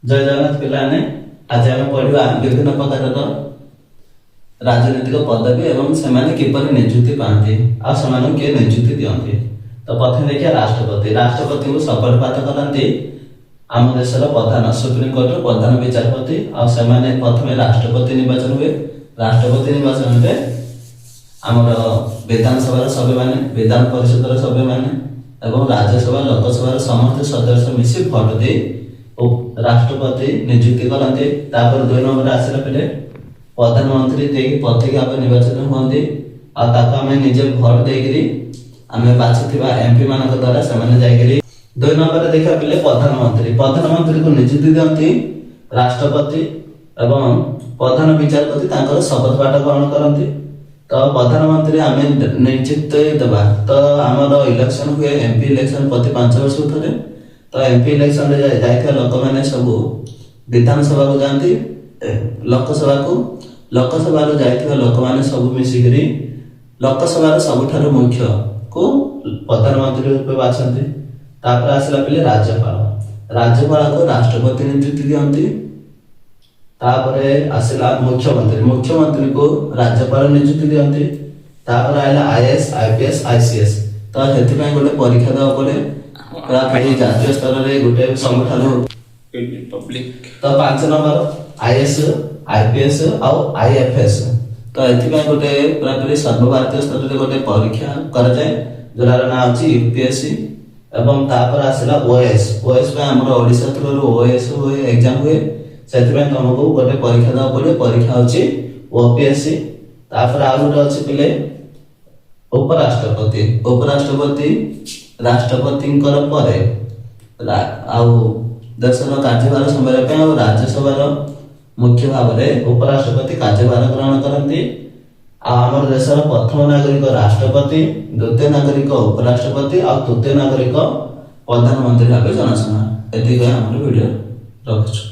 जय जगन्नाथ पिलाने आज आम पढ़ा विभिन्न प्रकार राजनीतिक पदवी एवं सेमाने किपरि नियुक्ति पाती आ सेमाने के नियुक्ति दियंती। तो प्रथम देखिए राष्ट्रपति। राष्ट्रपति को शपथपाठ करती आम देशर प्रधान सुप्रीमकोर्ट प्रधान विचारपति आ सेमाने प्रथम राष्ट्रपति निर्वाचन हुए। राष्ट्रपति निर्वाचन में आमर विधानसभा सभ्य माने विधान परिषद सभ्य माने एवं राज्यसभा लोकसभा समस्त सदस्य मिसी भोट दे राष्ट्रपति नियुक्ति करते। तापर 2 नंबर आसला पे प्रधानमंत्री देकी प्रत्येक आप निर्वाचन हुए आम निजे भोट देकरी आम बाछुवा एमपी मान द्वारा से 2 नंबर देखा पे प्रधानमंत्री। प्रधानमंत्री को नियुक्ति दिखती राष्ट्रपति एवं प्रधान विचारपति शपथ पाठ ग्रहण करती। तो प्रधानमंत्री आम नियुक्ति देवा तो आमर इलेक्शन हुए एमपी इलेक्शन प्रति 5 वर्ष थे। तो एमपी इलेक्शन जाइए लोक मैंने सब विधानसभा को जाती लोकसभा जाइए लोक मैंने सब मिसिक लोकसभा सबुठार मुख्य को प्रधानमंत्री रूप बाछती। तापर आसला पे राज्यपाल को राष्ट्रपति नियुक्ति दिखती। तापर आसला मुख्यमंत्री को राज्यपाल नियुक्ति दिखती। तापर आइला आईएएस आईपीएस आईसीएस। तो से गोटे परीक्षा देवा पड़े पूरा जातीय स्तर में गोटे सबुठार पब्लिक। तो 5 नंबर आईएएस आईपीएस और आईएफएस। तो ये गोटे पूरा सर्वभारतीय स्तर में गोटे परीक्षा कराए जोर ना अच्छी यूपीएससी एवं तापर आसला ओएस पे आम ओडिशा थ्रू ओएस हुए एग्जाम हुए से तुमको गोटे परीक्षा देवा पड़े परीक्षा हूँ ओपीएससी। तापर आउ गोटे अच्छी पे उपराष्ट्रपति राष्ट्रपति देशर कार्यभार संभाल और राज्यसभा मुख्य भाव में उपराष्ट्रपति कार्यभार ग्रहण करती। आम देशर प्रथम नागरिक राष्ट्रपति द्वितीय नागरिक उपराष्ट्रपति और तृतीय नागरिक प्रधानमंत्री भाव जनाशुना। ये वीडियो रखुछु।